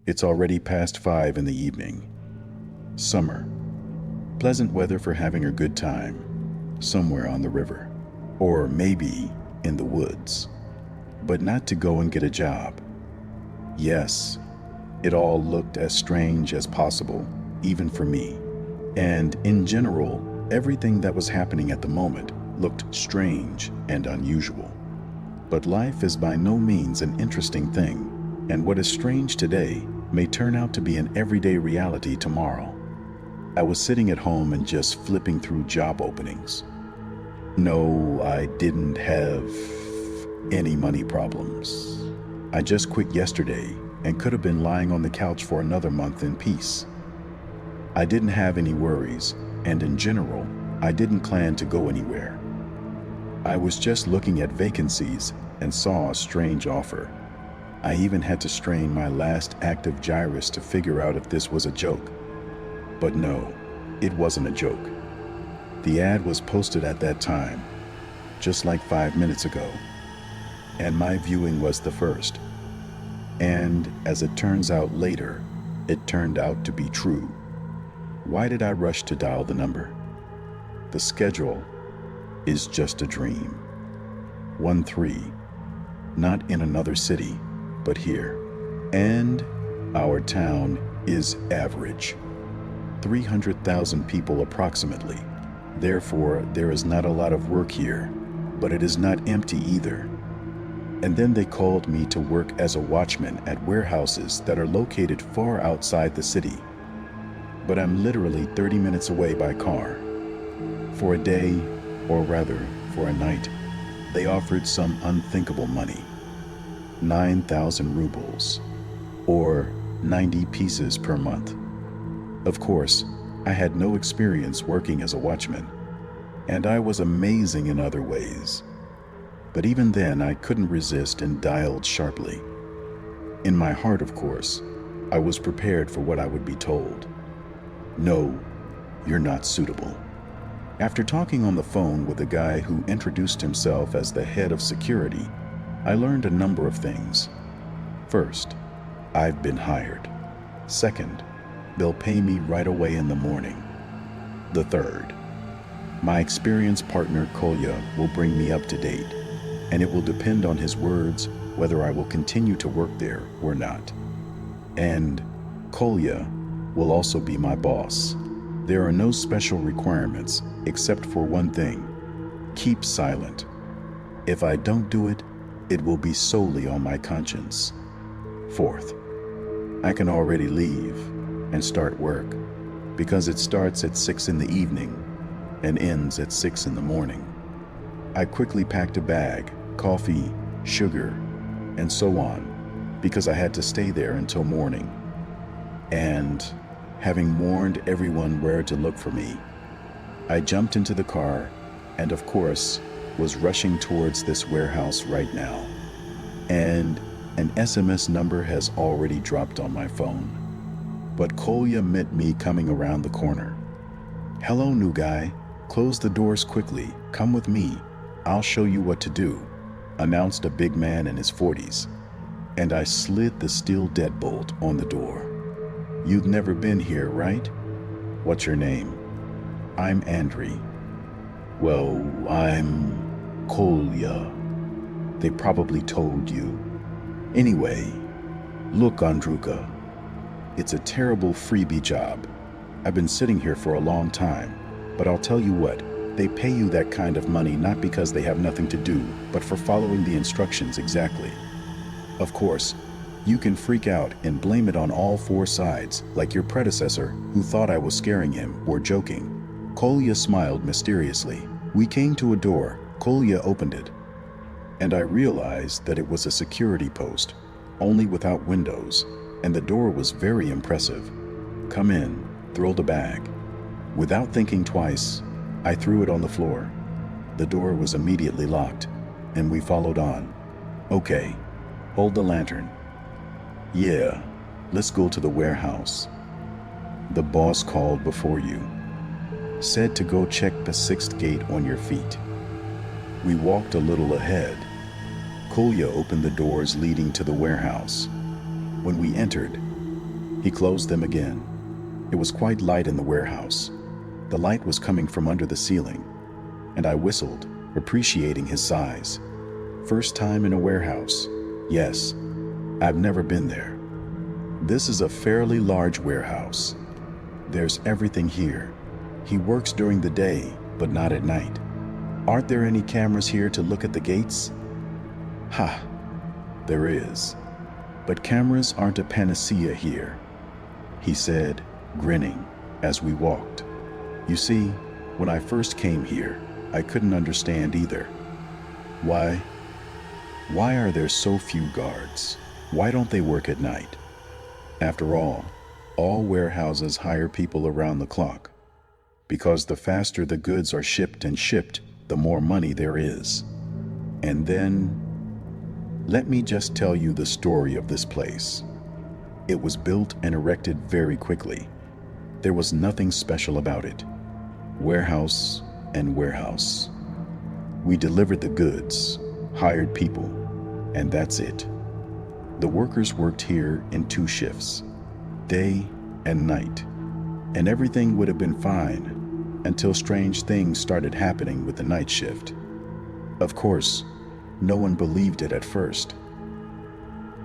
It's already past 5 in the evening. Summer. Pleasant weather for having a good time, somewhere on the river, or maybe in the woods, but not to go and get a job. Yes, it all looked as strange as possible, even for me. And in general, everything that was happening at the moment looked strange and unusual. But life is by no means an interesting thing, and what is strange today may turn out to be an everyday reality tomorrow. I was sitting at home and just flipping through job openings. No, I didn't have any money problems. I just quit yesterday and could have been lying on the couch for another month in peace. I didn't have any worries, and in general, I didn't plan to go anywhere. I was just looking at vacancies and saw a strange offer. I even had to strain my last active gyrus to figure out if this was a joke. But no, it wasn't a joke. The ad was posted at that time, just like 5 minutes ago, and my viewing was the first. And as it turns out later, it turned out to be true. Why did I rush to dial the number? The schedule is just a dream. 1-3, not in another city, but here. And our town is average. 300,000 people approximately. Therefore, there is not a lot of work here, but it is not empty either. And then they called me to work as a watchman at warehouses that are located far outside the city. But I'm literally 30 minutes away by car. For a day, or rather, for a night, they offered some unthinkable money. 9,000 rubles, or 90 pieces per month. Of course, I had no experience working as a watchman, and I was amazing in other ways. But even then, I couldn't resist and dialed sharply. In my heart, of course, I was prepared for what I would be told. No, you're not suitable. After talking on the phone with a guy who introduced himself as the head of security, I learned a number of things. First, I've been hired. Second, they'll pay me right away in the morning. The third, my experienced partner Kolya will bring me up to date, and it will depend on his words whether I will continue to work there or not. And Kolya will also be my boss. There are no special requirements except for one thing: keep silent. If I don't do it, it will be solely on my conscience. Fourth, I can already leave and start work because it starts at 6 in the evening and ends at 6 in the morning. I quickly packed a bag, coffee, sugar, and so on, because I had to stay there until morning. And having warned everyone where to look for me, I jumped into the car and, of course, was rushing towards this warehouse right now. And an SMS number has already dropped on my phone. But Kolya met me coming around the corner. "Hello, new guy. Close the doors quickly. Come with me. I'll show you what to do," announced a big man in his 40s. And I slid the steel deadbolt on the door. "You've never been here, right? What's your name?" "I'm Andriy." "Well, I'm Kolya." "They probably told you. Anyway, look, Andruka, it's a terrible freebie job. I've been sitting here for a long time, but I'll tell you what, they pay you that kind of money not because they have nothing to do, but for following the instructions exactly. Of course, you can freak out and blame it on all 4 sides, like your predecessor who thought I was scaring him or joking." Kolya smiled mysteriously. We came to a door. Kolya opened it, and I realized that it was a security post, only without windows, and the door was very impressive. "Come in," thrilled a bag. Without thinking twice, I threw it on the floor. The door was immediately locked, and we followed on. "Okay, hold the lantern." "Yeah, let's go to the warehouse. The boss called before you. Said to go check the 6th gate on your feet." We walked a little ahead. Kolya opened the doors leading to the warehouse. When we entered, He closed them again. It was quite light in the warehouse. The light was coming from under the ceiling, and I whistled, appreciating his size. First time in a warehouse. Yes, I've never been there. This is a fairly large warehouse. There's everything here. He works during the day, but not at night. Aren't there any cameras here to look at the gates? Ha, there is. But cameras aren't a panacea here, he said, grinning as we walked. You see, when I first came here, I couldn't understand either. Why are there so few guards? Why don't they work at night? After all warehouses hire people around the clock, because the faster the goods are shipped, the more money there is. And then, let me just tell you the story of this place. It was built and erected very quickly. There was nothing special about it. Warehouse and warehouse. We delivered the goods, hired people, and that's it. The workers worked here in 2 shifts, day and night, and everything would have been fine until strange things started happening with the night shift. Of course, no one believed it at first.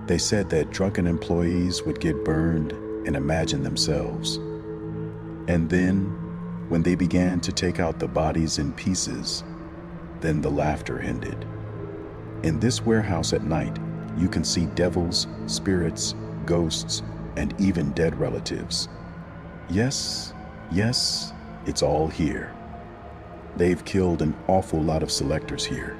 They said that drunken employees would get burned and imagine themselves. And then, when they began to take out the bodies in pieces, then the laughter ended. In this warehouse at night, you can see devils, spirits, ghosts, and even dead relatives. Yes, it's all here. They've killed an awful lot of selectors here.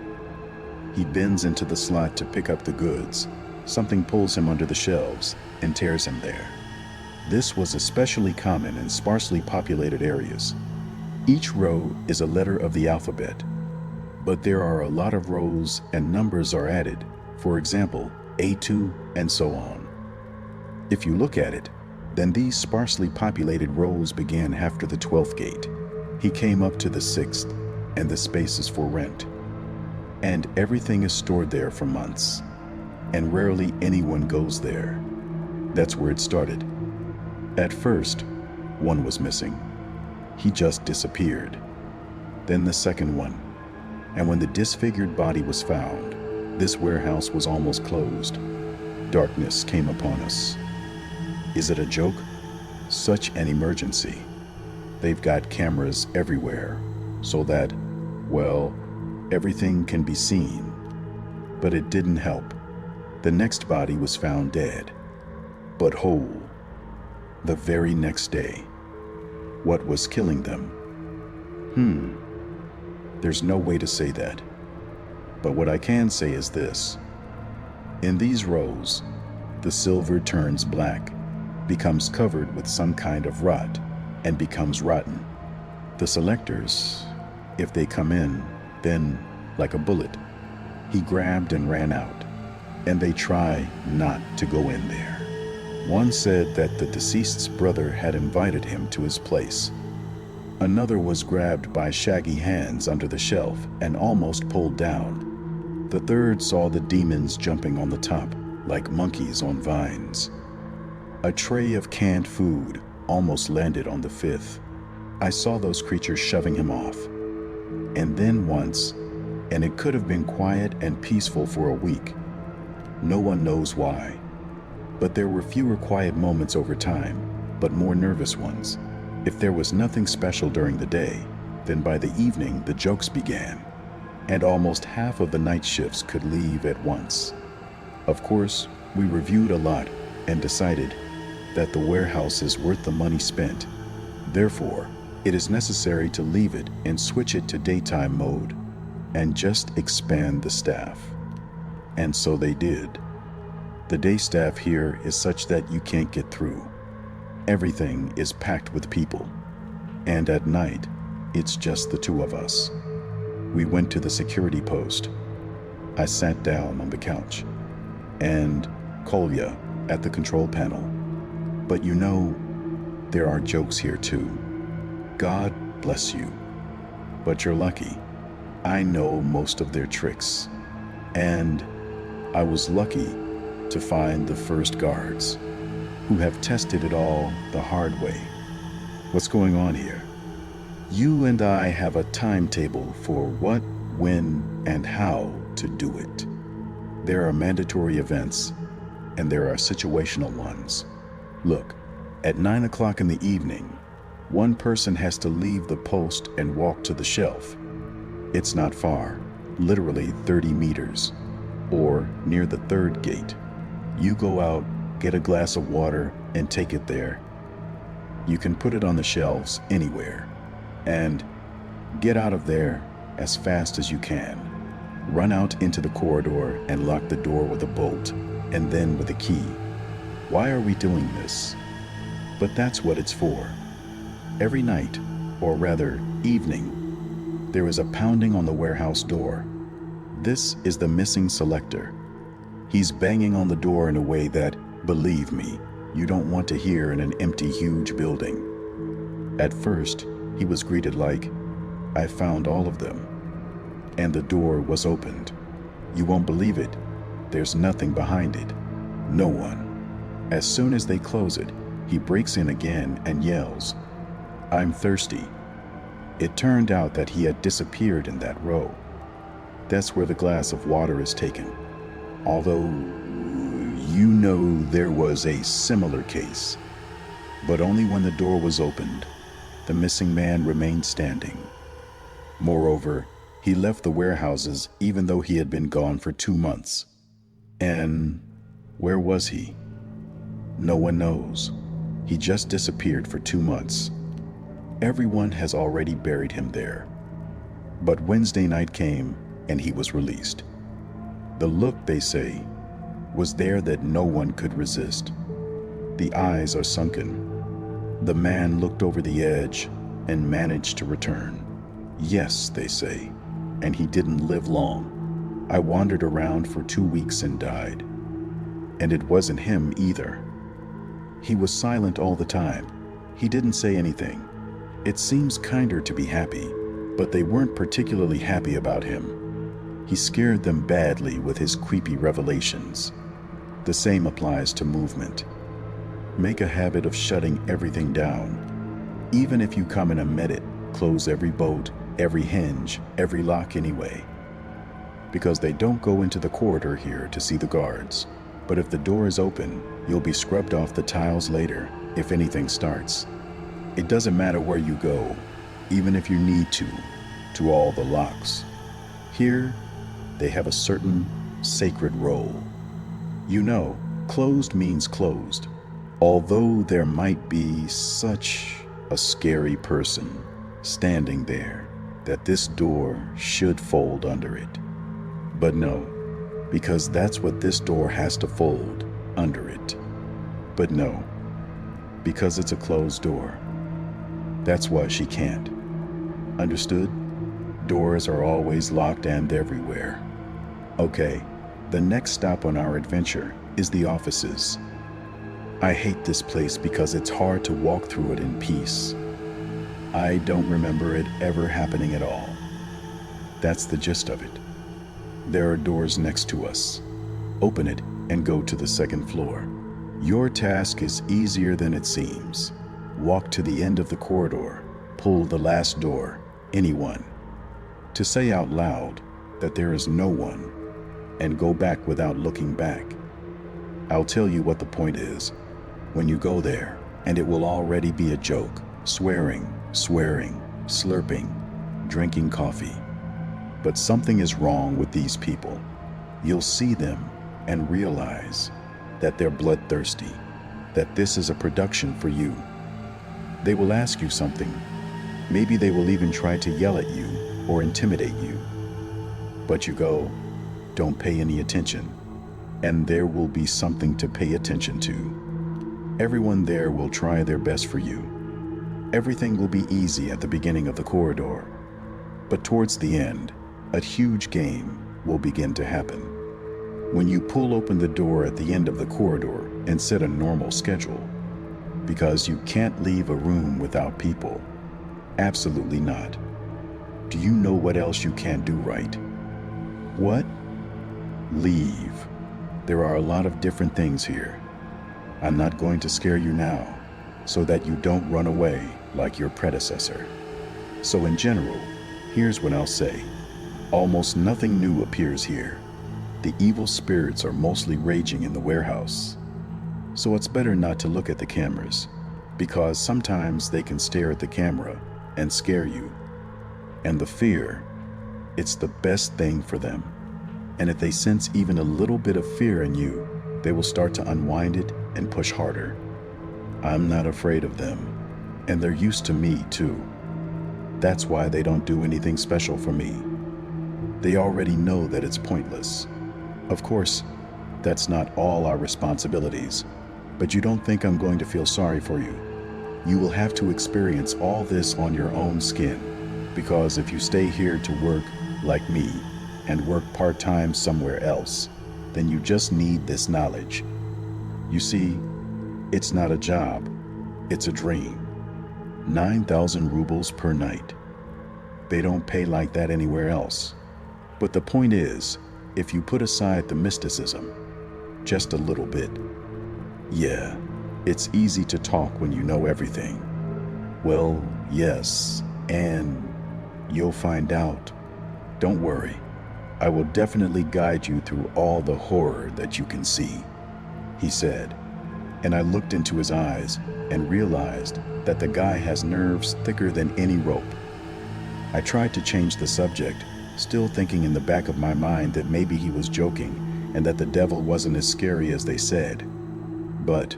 He bends into the slot to pick up the goods. Something pulls him under the shelves and tears him there. This was especially common in sparsely populated areas. Each row is a letter of the alphabet, but there are a lot of rows and numbers are added. For example, A2 and so on. If you look at it, then these sparsely populated rows began after the 12th gate. He came up to the 6th, and the space is for rent. And everything is stored there for months, and rarely anyone goes there. That's where it started. At first, one was missing. He just disappeared. Then the second one, and when the disfigured body was found, this warehouse was almost closed. Darkness came upon us. Is it a joke? Such an emergency. They've got cameras everywhere, so that, well, everything can be seen. But it didn't help. The next body was found dead, but whole. The very next day. What was killing them? There's no way to say that. But what I can say is this. In these rows, the silver turns black, becomes covered with some kind of rot, and becomes rotten. The selectors, if they come in, then, like a bullet, he grabbed and ran out, and they try not to go in there. One said that the deceased's brother had invited him to his place. Another was grabbed by shaggy hands under the shelf and almost pulled down. The third saw the demons jumping on the top, like monkeys on vines. A tray of canned food almost landed on the 5th. I saw those creatures shoving him off. And then once, and it could have been quiet and peaceful for a week. No one knows why. But there were fewer quiet moments over time, but more nervous ones. If there was nothing special during the day, then by the evening the jokes began, and almost half of the night shifts could leave at once. Of course, we reviewed a lot and decided that the warehouse is worth the money spent. Therefore, it is necessary to leave it and switch it to daytime mode, and just expand the staff. And so they did. The day staff here is such that you can't get through. Everything is packed with people. And at night, it's just the 2 of us. We went to the security post. I sat down on the couch. And Kolya at the control panel. But you know, there are jokes here too. God bless you. But you're lucky. I know most of their tricks. And I was lucky to find the first guards, who have tested it all the hard way. What's going on here? You and I have a timetable for what, when, and how to do it. There are mandatory events, and there are situational ones. Look, at 9 o'clock in the evening, one person has to leave the post and walk to the shelf. It's not far, literally 30 meters, or near the third gate. You go out, get a glass of water, and take it there. You can put it on the shelves anywhere, and get out of there as fast as you can. Run out into the corridor and lock the door with a bolt, and then with a key. Why are we doing this? But that's what it's for. Every night, or rather evening, there is a pounding on the warehouse door. This is the missing selector. He's banging on the door in a way that, believe me, you don't want to hear in an empty, huge building. At first, he was greeted like, "I found all of them." And the door was opened. You won't believe it. There's nothing behind it. No one. As soon as they close it, he breaks in again and yells, "I'm thirsty." It turned out that he had disappeared in that row. That's where the glass of water is taken. Although, you know, there was a similar case. But only when the door was opened, the missing man remained standing. Moreover, he left the warehouses even though he had been gone for 2 months. And where was he? No one knows. He just disappeared for 2 months. Everyone has already buried him there. But Wednesday night came and he was released. The look, they say, was there that no one could resist. The eyes are sunken. The man looked over the edge and managed to return. Yes, they say, and he didn't live long. I wandered around for 2 weeks and died. And it wasn't him either. He was silent all the time. He didn't say anything. It seems kinder to be happy, but they weren't particularly happy about him. He scared them badly with his creepy revelations. The same applies to movement. Make a habit of shutting everything down. Even if you come in a minute, close every bolt, every hinge, every lock anyway. Because they don't go into the corridor here to see the guards. But if the door is open, you'll be scrubbed off the tiles later if anything starts. It doesn't matter where you go, even if you need to all the locks. Here, they have a certain sacred role. You know, closed means closed. Although there might be such a scary person standing there that this door should fold under it. But no, because that's what this door has to fold under it. But no, because it's a closed door. That's why she can't. Understood? Doors are always locked and everywhere. Okay, the next stop on our adventure is the offices. I hate this place because it's hard to walk through it in peace. I don't remember it ever happening at all. That's the gist of it. There are doors next to us. Open it and go to the second floor. Your task is easier than it seems. Walk to the end of the corridor, pull the last door, anyone. To say out loud that there is no one, and go back without looking back. I'll tell you what the point is when you go there, and it will already be a joke. Swearing, slurping, drinking coffee. But something is wrong with these people. You'll see them and realize that they're bloodthirsty, that this is a production for you. They will ask you something. Maybe they will even try to yell at you or intimidate you. But you go, don't pay any attention, and there will be something to pay attention to. Everyone there will try their best for you. Everything will be easy at the beginning of the corridor, but towards the end, a huge game will begin to happen. When you pull open the door at the end of the corridor and set a normal schedule, because you can't leave a room without people. Absolutely not. Do you know what else you can't do right? What? Leave. There are a lot of different things here. I'm not going to scare you now, so that you don't run away like your predecessor. So in general, here's what I'll say. Almost nothing new appears here. The evil spirits are mostly raging in the warehouse. So it's better not to look at the cameras, because sometimes they can stare at the camera and scare you. And the fear, it's the best thing for them. And if they sense even a little bit of fear in you, they will start to unwind it and push harder. I'm not afraid of them, and they're used to me too. That's why they don't do anything special for me. They already know that it's pointless. Of course, that's not all our responsibilities, but you don't think I'm going to feel sorry for you. You will have to experience all this on your own skin, because if you stay here to work like me and work part-time somewhere else, then you just need this knowledge. You see, it's not a job, it's a dream. 9,000 rubles per night. They don't pay like that anywhere else. But the point is, if you put aside the mysticism, just a little bit, yeah, it's easy to talk when you know everything. Well, yes, and you'll find out. Don't worry, I will definitely guide you through all the horror that you can see, he said. And I looked into his eyes and realized that the guy has nerves thicker than any rope. I tried to change the subject, still thinking in the back of my mind that maybe he was joking and that the devil wasn't as scary as they said. But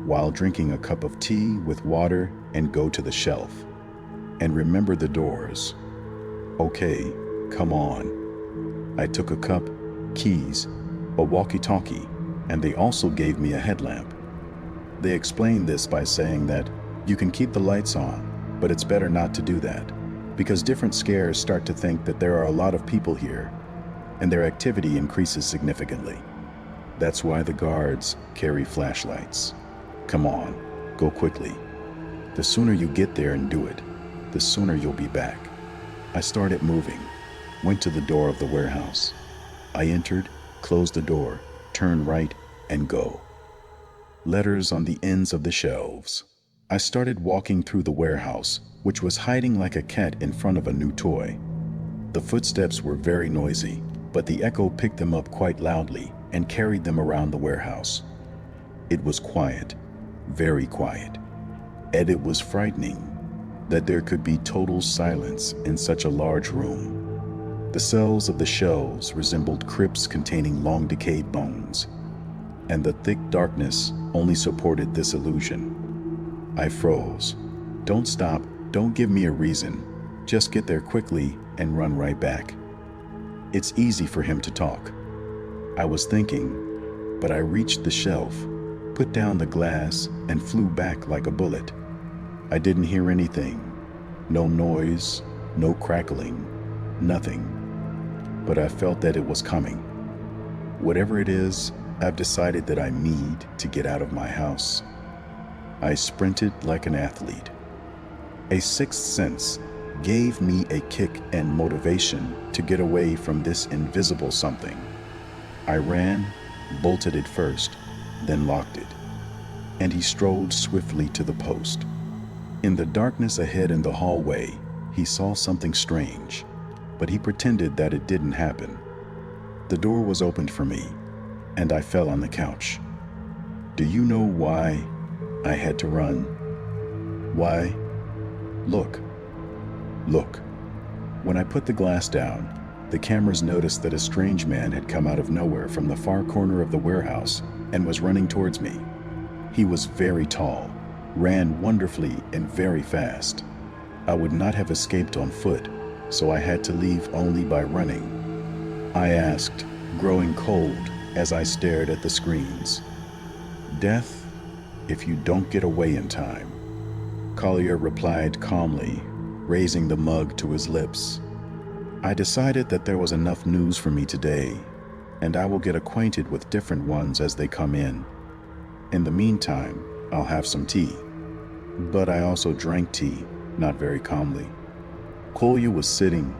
while drinking a cup of tea with water and go to the shelf, and remember the doors. Okay, come on. I took a cup, keys, a walkie-talkie, and they also gave me a headlamp. They explained this by saying that you can keep the lights on, but it's better not to do that, because different scares start to think that there are a lot of people here, and their activity increases significantly. That's why the guards carry flashlights. Come on, go quickly. The sooner you get there and do it, the sooner you'll be back. I started moving, went to the door of the warehouse. I entered, closed the door, turned right, and go. Letters on the ends of the shelves. I started walking through the warehouse, which was hiding like a cat in front of a new toy. The footsteps were very noisy, but the echo picked them up quite loudly and carried them around the warehouse. It was quiet, very quiet, and it was frightening that there could be total silence in such a large room. The cells of the shelves resembled crypts containing long decayed bones, and the thick darkness only supported this illusion. I froze. Don't stop, don't give me a reason. Just get there quickly and run right back. It's easy for him to talk. I was thinking, but I reached the shelf, put down the glass, and flew back like a bullet. I didn't hear anything. No noise, no crackling, nothing. But I felt that it was coming. Whatever it is, I've decided that I need to get out of my house. I sprinted like an athlete. A sixth sense gave me a kick and motivation to get away from this invisible something. I ran, bolted it first, then locked it, and he strode swiftly to the post. In the darkness ahead in the hallway, he saw something strange, but he pretended that it didn't happen. The door was opened for me, and I fell on the couch. Do you know why I had to run? Why? Look. Look. When I put the glass down, the cameras noticed that a strange man had come out of nowhere from the far corner of the warehouse and was running towards me. He was very tall, ran wonderfully and very fast. I would not have escaped on foot, so I had to leave only by running. I asked, growing cold as I stared at the screens. Death, if you don't get away in time. Collier replied calmly, raising the mug to his lips. I decided that there was enough news for me today, and I will get acquainted with different ones as they come in. In the meantime, I'll have some tea. But I also drank tea, not very calmly. Kolya was sitting,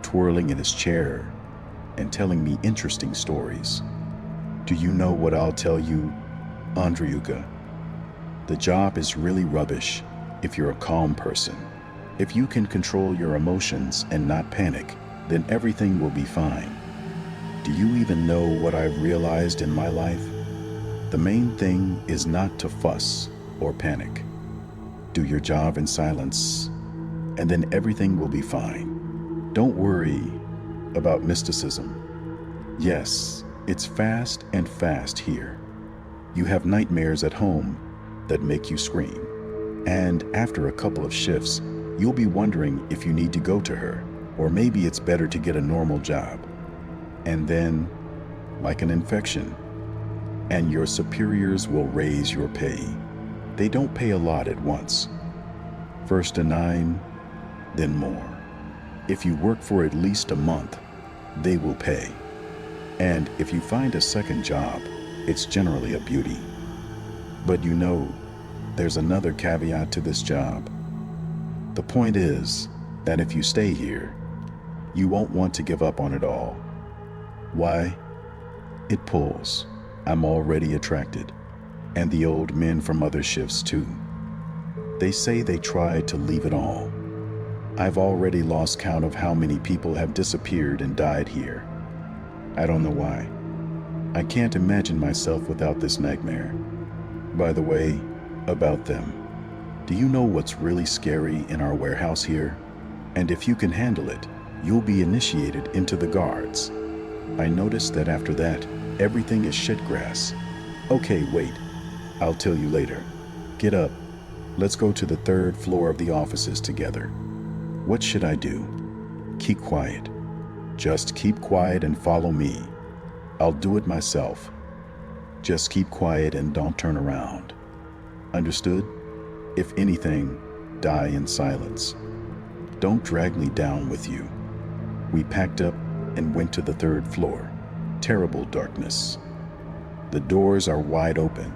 twirling in his chair, and telling me interesting stories. Do you know what I'll tell you, Andreyuka? The job is really rubbish if you're a calm person. If you can control your emotions and not panic, then everything will be fine. Do you even know what I've realized in my life? The main thing is not to fuss or panic. Do your job in silence, and then everything will be fine. Don't worry about mysticism. Yes, it's fast and fast here. You have nightmares at home that make you scream. And after a couple of shifts, you'll be wondering if you need to go to her, or maybe it's better to get a normal job. And then, like an infection, and your superiors will raise your pay. They don't pay a lot at once. First a 9, then more. If you work for at least a month, they will pay. And if you find a second job, it's generally a beauty. But you know, there's another caveat to this job. The point is that if you stay here, you won't want to give up on it all. Why? It pulls. I'm already attracted. And the old men from other shifts too. They say they tried to leave it all. I've already lost count of how many people have disappeared and died here. I don't know why. I can't imagine myself without this nightmare. By the way, about them. Do you know what's really scary in our warehouse here? And if you can handle it, you'll be initiated into the guards. I noticed that after that, everything is shit grass. Okay, wait. I'll tell you later. Get up. Let's go to the 3rd floor of the offices together. What should I do? Keep quiet. Just keep quiet and follow me. I'll do it myself. Just keep quiet and don't turn around. Understood? If anything, die in silence. Don't drag me down with you. We packed up and went to the 3rd floor. Terrible darkness. The doors are wide open,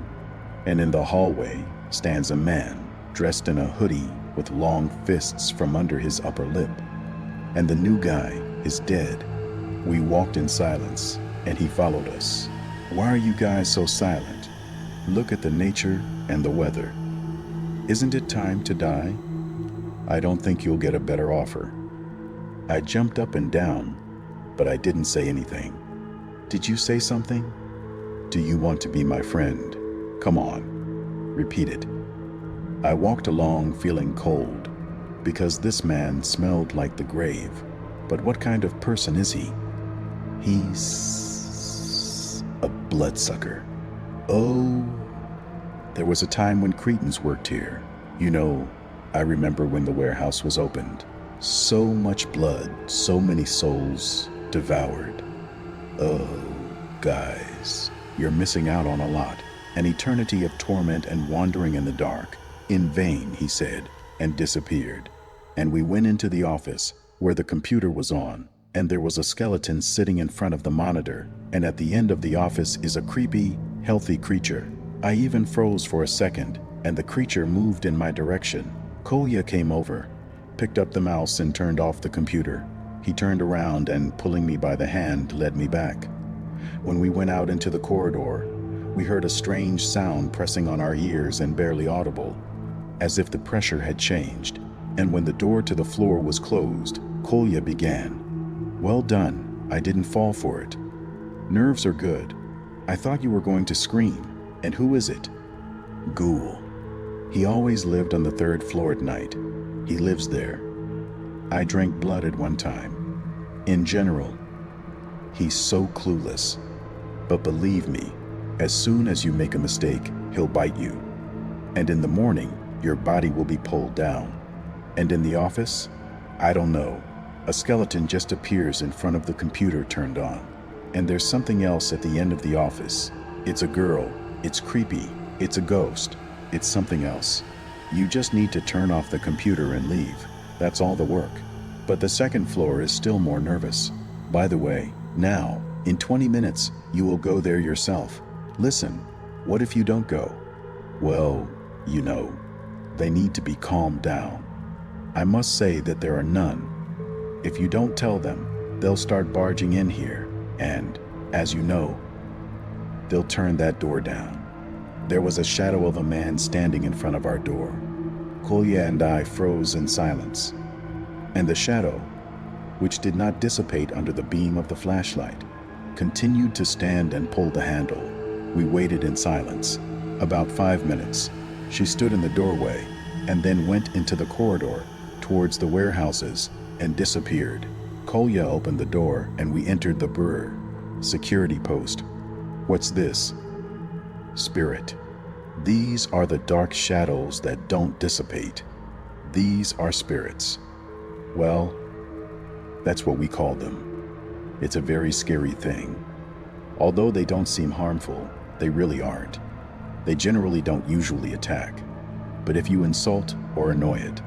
and in the hallway stands a man dressed in a hoodie with long fists from under his upper lip. And the new guy is dead. We walked in silence, and he followed us. Why are you guys so silent? Look at the nature and the weather. Isn't it time to die? I don't think you'll get a better offer. I jumped up and down, but I didn't say anything. Did you say something? Do you want to be my friend? Come on, repeat it. I walked along feeling cold, because this man smelled like the grave. But what kind of person is he? He's a bloodsucker. Oh, there was a time when Cretans worked here. You know, I remember when the warehouse was opened. So much blood, so many souls devoured. Oh, guys, you're missing out on a lot. An eternity of torment and wandering in the dark. In vain, he said, and disappeared. And we went into the office, where the computer was on, and there was a skeleton sitting in front of the monitor, and at the end of the office is a creepy, healthy creature. I even froze for a second, and the creature moved in my direction. Kolya came over, picked up the mouse and turned off the computer. He turned around and, pulling me by the hand, led me back. When we went out into the corridor, we heard a strange sound pressing on our ears and barely audible, as if the pressure had changed. And when the door to the floor was closed, Kolya began. Well done, I didn't fall for it. Nerves are good. I thought you were going to scream. And who is it? Ghoul. He always lived on the 3rd floor at night. He lives there. I drank blood at one time. In general, he's so clueless. But believe me, as soon as you make a mistake, he'll bite you. And in the morning, your body will be pulled down. And in the office, I don't know. A skeleton just appears in front of the computer turned on. And there's something else at the end of the office. It's a girl. It's creepy. It's a ghost. It's something else. You just need to turn off the computer and leave. That's all the work. But the 2nd floor is still more nervous. By the way, now, in 20 minutes, you will go there yourself. Listen, what if you don't go? Well, you know, they need to be calmed down. I must say that there are none. If you don't tell them, they'll start barging in here, and, as you know, they'll turn that door down. There was a shadow of a man standing in front of our door. Kolya and I froze in silence. And the shadow, which did not dissipate under the beam of the flashlight, continued to stand and pull the handle. We waited in silence. About 5 minutes. She stood in the doorway and then went into the corridor towards the warehouses and disappeared. Kolya opened the door and we entered the burke security post. What's this? Spirit. These are the dark shadows that don't dissipate. These are spirits. Well, that's what we call them. It's a very scary thing. Although they don't seem harmful, they really aren't. They generally don't usually attack. But if you insult or annoy it,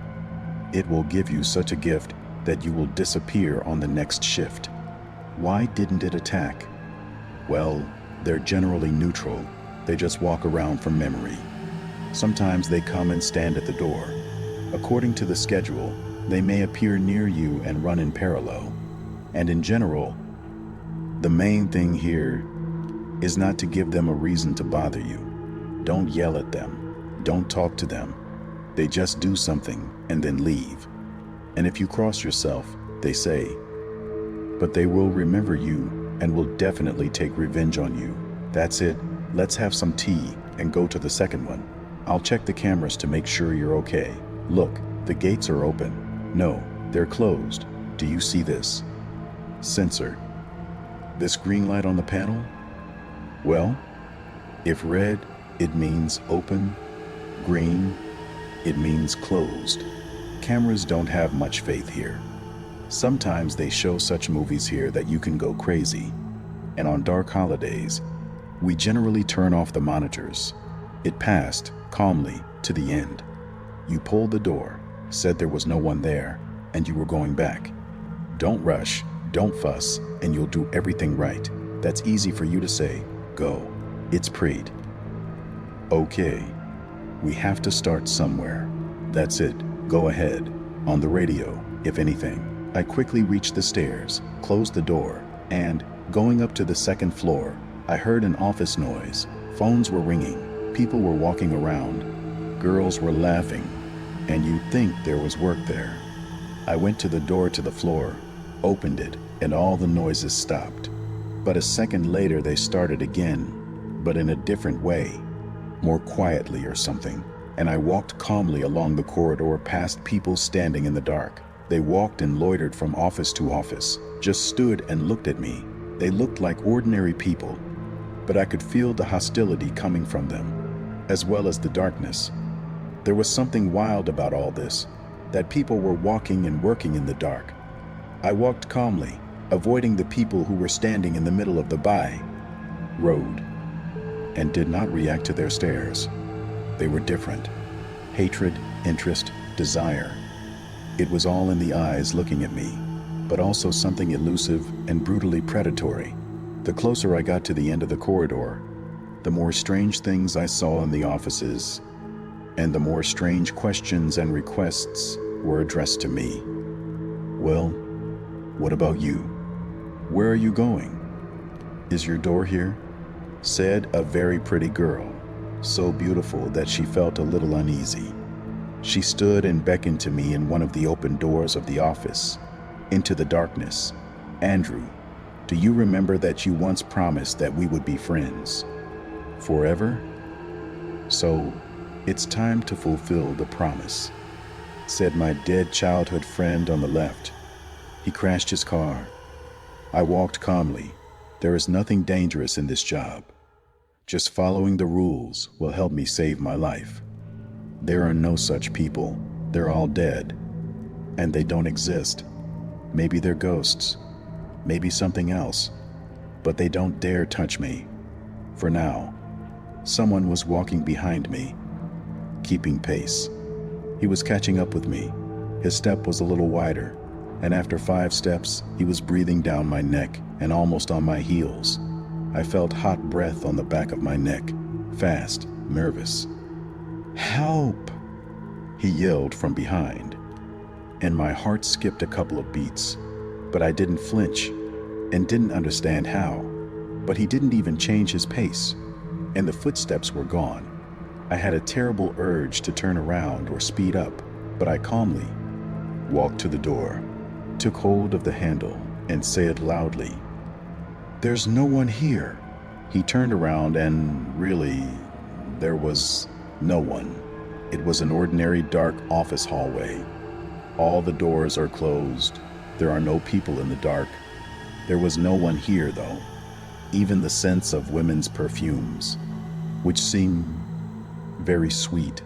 it will give you such a gift that you will disappear on the next shift. Why didn't it attack? Well, they're generally neutral. They just walk around from memory. Sometimes they come and stand at the door. According to the schedule, they may appear near you and run in parallel. And in general, the main thing here is not to give them a reason to bother you. Don't yell at them. Don't talk to them. They just do something and then leave. And if you cross yourself, they say, but they will remember you and will definitely take revenge on you. That's it. Let's have some tea and go to the second one. I'll check the cameras to make sure you're okay. Look, the gates are open. No, they're closed. Do you see this? Sensor. This green light on the panel? Well, if red, it means open. Green, it means closed. Cameras don't have much faith here. Sometimes they show such movies here that you can go crazy. And on dark holidays, we generally turn off the monitors. It passed calmly to the end. You pulled the door, said there was no one there, and you were going back. Don't rush, don't fuss, and you'll do everything right. That's easy for you to say. Go. It's prayed. Okay. We have to start somewhere. That's it. Go ahead. On the radio, if anything. I quickly reached the stairs, closed the door, and, going up to the second floor, I heard an office noise. Phones were ringing. People were walking around. Girls were laughing. And you'd think there was work there. I went to the door to the floor, opened it, and all the noises stopped. But a second later they started again, but in a different way, more quietly or something. And I walked calmly along the corridor past people standing in the dark. They walked and loitered from office to office, just stood and looked at me. They looked like ordinary people, but I could feel the hostility coming from them, as well as the darkness. There was something wild about all this, that people were walking and working in the dark. I walked calmly, avoiding the people who were standing in the middle of the by road, and did not react to their stares. They were different. Hatred, interest, desire. It was all in the eyes looking at me, but also something elusive and brutally predatory. The closer I got to the end of the corridor, the more strange things I saw in the offices, and the more strange questions and requests were addressed to me. Well, what about you? Where are you going? Is your door here? Said a very pretty girl, so beautiful that she felt a little uneasy. She stood and beckoned to me in one of the open doors of the office, into the darkness. Andrew, do you remember that you once promised that we would be friends? Forever? So, it's time to fulfill the promise, said my dead childhood friend on the left. He crashed his car. I walked calmly. There is nothing dangerous in this job. Just following the rules will help me save my life. There are no such people. They're all dead. And they don't exist. Maybe they're ghosts. Maybe something else. But they don't dare touch me. For now. Someone was walking behind me, keeping pace. He was catching up with me. His step was a little wider, and after 5 steps, he was breathing down my neck and almost on my heels. I felt hot breath on the back of my neck, fast, nervous. "Help!" he yelled from behind, and my heart skipped a couple of beats, but I didn't flinch and didn't understand how. But he didn't even change his pace. and the footsteps were gone. I had a terrible urge to turn around or speed up, but I calmly walked to the door, took hold of the handle, and said loudly, "There's no one here." He turned around and really, there was no one. It was an ordinary dark office hallway. All the doors are closed. There are no people in the dark. There was no one here, though. Even the sense of women's perfumes, which seemed very sweet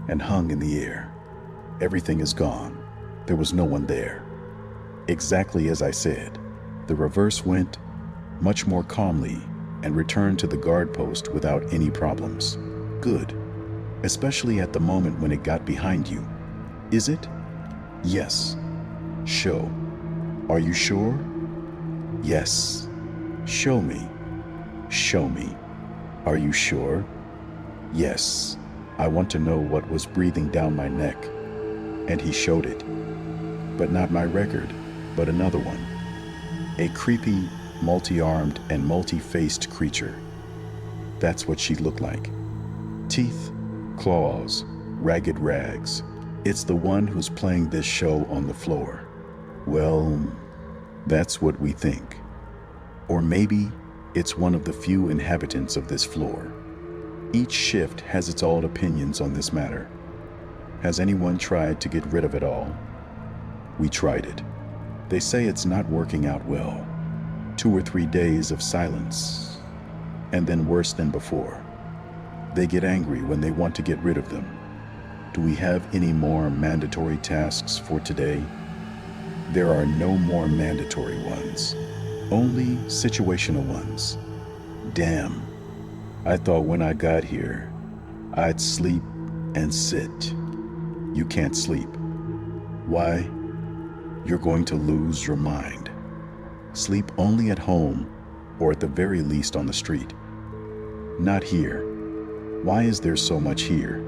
and hung in the air. Everything is gone. There was no one there. Exactly as I said, the reverse went much more calmly and returned to the guard post without any problems. Good. Especially at the moment when it got behind you. Is it? Yes. Show. Are you sure? Yes. Show me. Show me. Are you sure? Yes. I want to know what was breathing down my neck. And he showed it. But not my record, but another one. A creepy, multi-armed and multi-faced creature. That's what she looked like. Teeth, claws, ragged rags. It's the one who's playing this show on the floor. Well, that's what we think. Or maybe it's one of the few inhabitants of this floor. Each shift has its own opinions on this matter. Has anyone tried to get rid of it all? We tried it. They say it's not working out well. 2 or 3 days of silence, and then worse than before. They get angry when they want to get rid of them. Do we have any more mandatory tasks for today? There are no more mandatory ones, only situational ones. Damn, I thought when I got here, I'd sleep and sit. You can't sleep. Why? You're going to lose your mind. Sleep only at home, or at the very least on the street. Not here. Why is there so much here?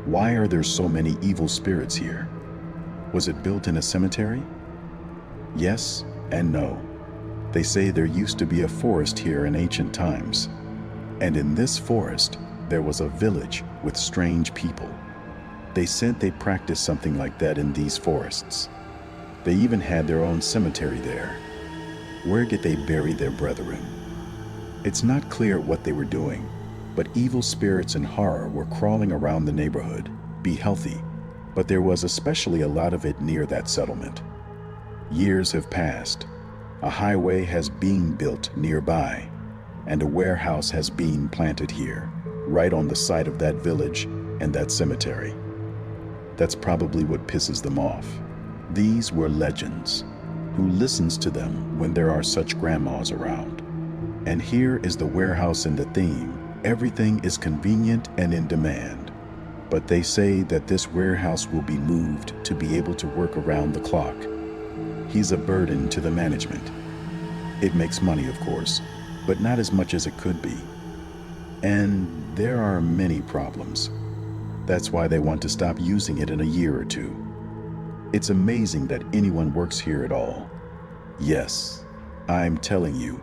Why are there so many evil spirits here? Was it built in a cemetery? Yes and no. They say there used to be a forest here in ancient times. And in this forest, there was a village with strange people. They said they practiced something like that in these forests. They even had their own cemetery there. Where did they bury their brethren? It's not clear what they were doing, but evil spirits and horror were crawling around the neighborhood. Be healthy. But there was especially a lot of it near that settlement. Years have passed. A highway has been built nearby, and a warehouse has been planted here, right on the site of that village and that cemetery. That's probably what pisses them off. These were legends. Who listens to them when there are such grandmas around? And here is the warehouse in the theme. Everything is convenient and in demand. But they say that this warehouse will be moved to be able to work around the clock. He's a burden to the management. It makes money, of course, but not as much as it could be. And there are many problems. That's why they want to stop using it in a year or two. It's amazing that anyone works here at all. Yes, I'm telling you,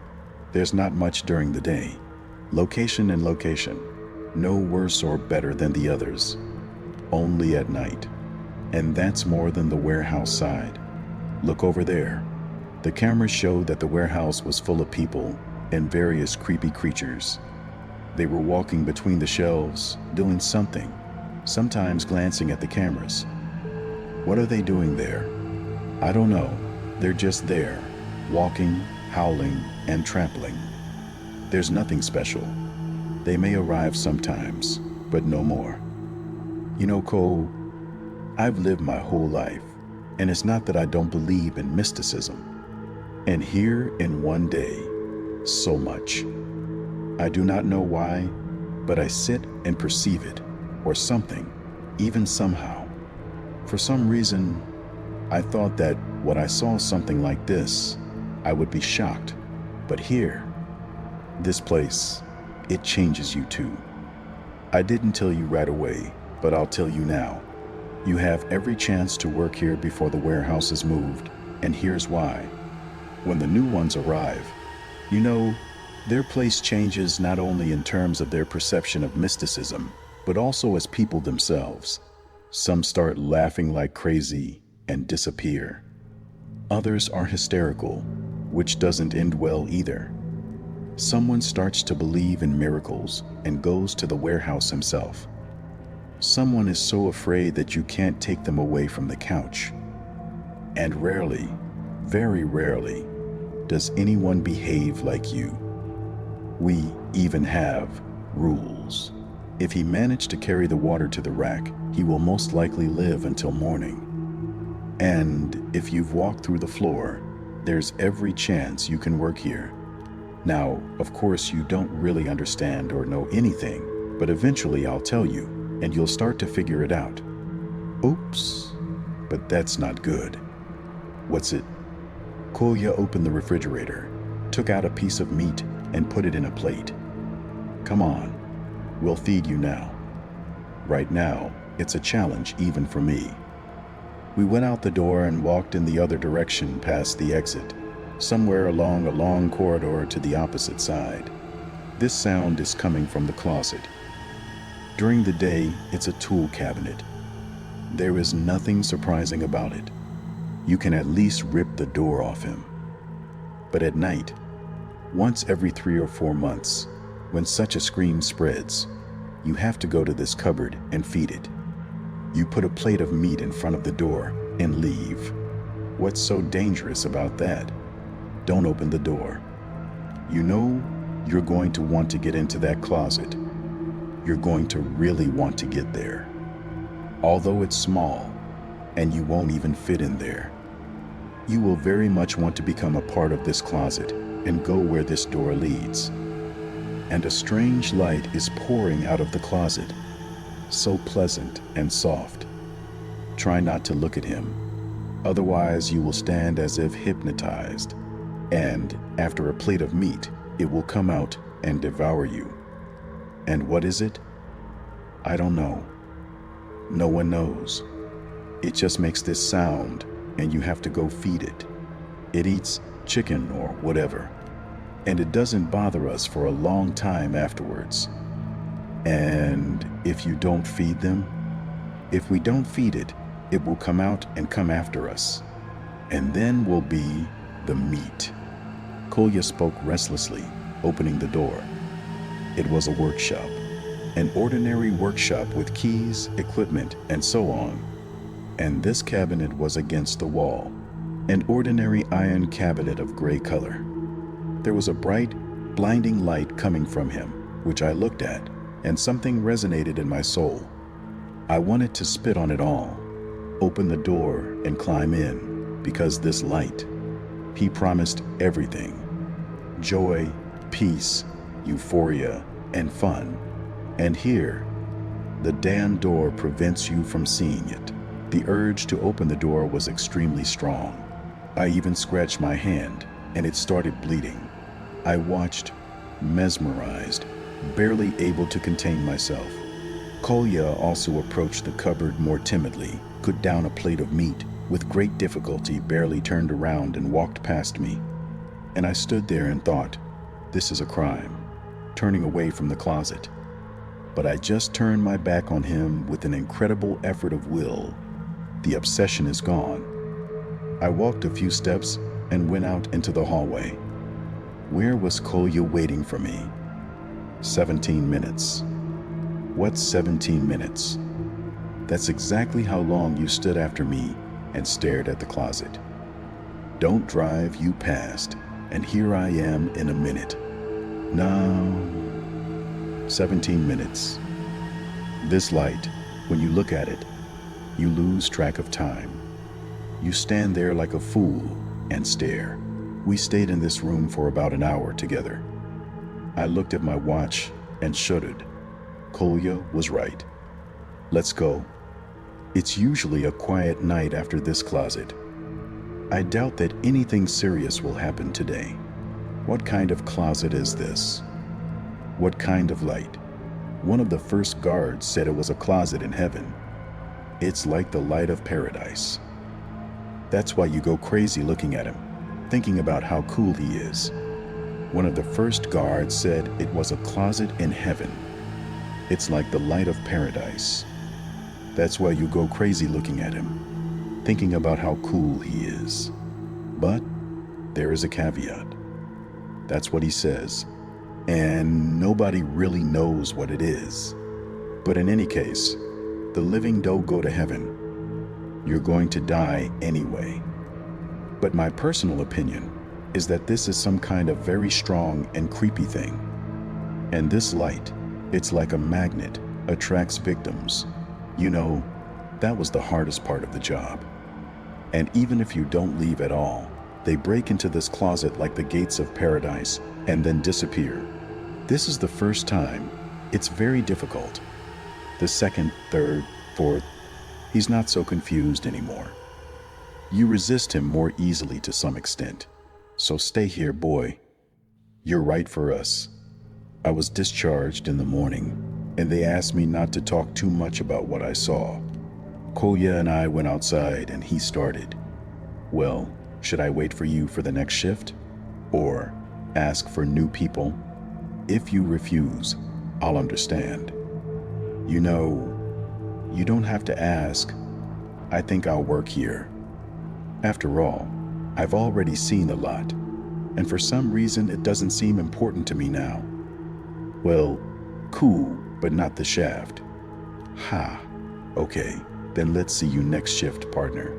there's not much during the day. Location and location, no worse or better than the others. Only at night. And that's more than the warehouse side. Look over there. The cameras showed that the warehouse was full of people and various creepy creatures. They were walking between the shelves, doing something, sometimes glancing at the cameras. What are they doing there? I don't know. They're just there, walking, howling, and trampling. There's nothing special. They may arrive sometimes, but no more. You know, Cole, I've lived my whole life, and it's not that I don't believe in mysticism. And here in one day, so much. I do not know why, but I sit and perceive it, or something, even somehow. For some reason, I thought that when I saw something like this, I would be shocked. But here, this place, it changes you too. I didn't tell you right away, but I'll tell you now. You have every chance to work here before the warehouse is moved, and here's why. When the new ones arrive, you know, Their place changes not only in terms of their perception of mysticism, but also as people themselves. Some start laughing like crazy and disappear. Others are hysterical, which doesn't end well either. Someone starts to believe in miracles and goes to the warehouse himself. Someone is so afraid that you can't take them away from the couch. And rarely, very rarely, does anyone behave like you. We even have rules. If he managed to carry the water to the rack, he will most likely live until morning. And if you've walked through the floor, there's every chance you can work here. Now, of course, you don't really understand or know anything, but eventually I'll tell you, and you'll start to figure it out. Oops, but that's not good. What's it? Kolya opened the refrigerator, took out a piece of meat, and put it in a plate. Come on, we'll feed you now. Right now, it's a challenge even for me. We went out the door and walked in the other direction past the exit, somewhere along a long corridor to the opposite side. This sound is coming from the closet. During the day, it's a tool cabinet. There is nothing surprising about it. You can at least rip the door off him. But at night, once every 3 or 4 months, when such a scream spreads, you have to go to this cupboard and feed it. You put a plate of meat in front of the door and leave. What's so dangerous about that? Don't open the door. You know you're going to want to get into that closet. You're going to really want to get there. Although it's small, and you won't even fit in there, you will very much want to become a part of this closet and go where this door leads. And a strange light is pouring out of the closet, so pleasant and soft. Try not to look at him, otherwise you will stand as if hypnotized, and after a plate of meat, it will come out and devour you. And what is it? I don't know. No one knows. It just makes this sound, and you have to go feed it. It eats chicken or whatever, and it doesn't bother us for a long time afterwards. And if you don't feed them, if we don't feed it, it will come out and come after us. And then will be the meat. Kolya spoke restlessly, opening the door. It was a workshop, an ordinary workshop with keys, equipment, and so on. And this cabinet was against the wall, an ordinary iron cabinet of gray color. There was a bright, blinding light coming from him, which I looked at, and something resonated in my soul. I wanted to spit on it all, open the door and climb in, because this light, he promised everything. Joy, peace, euphoria, and fun. And here, the damn door prevents you from seeing it. The urge to open the door was extremely strong. I even scratched my hand, and it started bleeding. I watched, mesmerized, barely able to contain myself. Kolya also approached the cupboard more timidly, put down a plate of meat, with great difficulty barely turned around and walked past me. And I stood there and thought, this is a crime, turning away from the closet. But I just turned my back on him with an incredible effort of will. The obsession is gone. I walked a few steps and went out into the hallway. Where was Kolya waiting for me? 17 minutes. What's 17 minutes? That's exactly how long you stood after me and stared at the closet. Don't drive, you passed, and here I am in a minute. Now, 17 minutes. This light, when you look at it, you lose track of time. You stand there like a fool and stare. We stayed in this room for about an hour together. I looked at my watch and shuddered. Kolya was right. Let's go. It's usually a quiet night after this closet. I doubt that anything serious will happen today. What kind of closet is this? What kind of light? One of the first guards said it was a closet in heaven. It's like the light of paradise. That's why you go crazy looking at him, thinking about how cool he is. One of the first guards said it was a closet in heaven. It's like the light of paradise. That's why you go crazy looking at him, thinking about how cool he is. But there is a caveat. That's what he says, and nobody really knows what it is. But in any case, the living don't go to heaven. You're going to die anyway. But my personal opinion is that this is some kind of very strong and creepy thing. And this light, it's like a magnet, attracts victims. You know, that was the hardest part of the job. And even if you don't leave at all, they break into this closet like the gates of paradise and then disappear. This is the first time. It's very difficult. The second, third, fourth, he's not so confused anymore. You resist him more easily to some extent. So stay here, boy. You're right for us. I was discharged in the morning, and they asked me not to talk too much about what I saw. Kolya and I went outside, and he started. Well, should I wait for you for the next shift? Or ask for new people? If you refuse, I'll understand. You know, you don't have to ask. I think I'll work here. After all, I've already seen a lot, and for some reason it doesn't seem important to me now. Well, cool, but not the shaft. Ha, okay, then let's see you next shift, partner.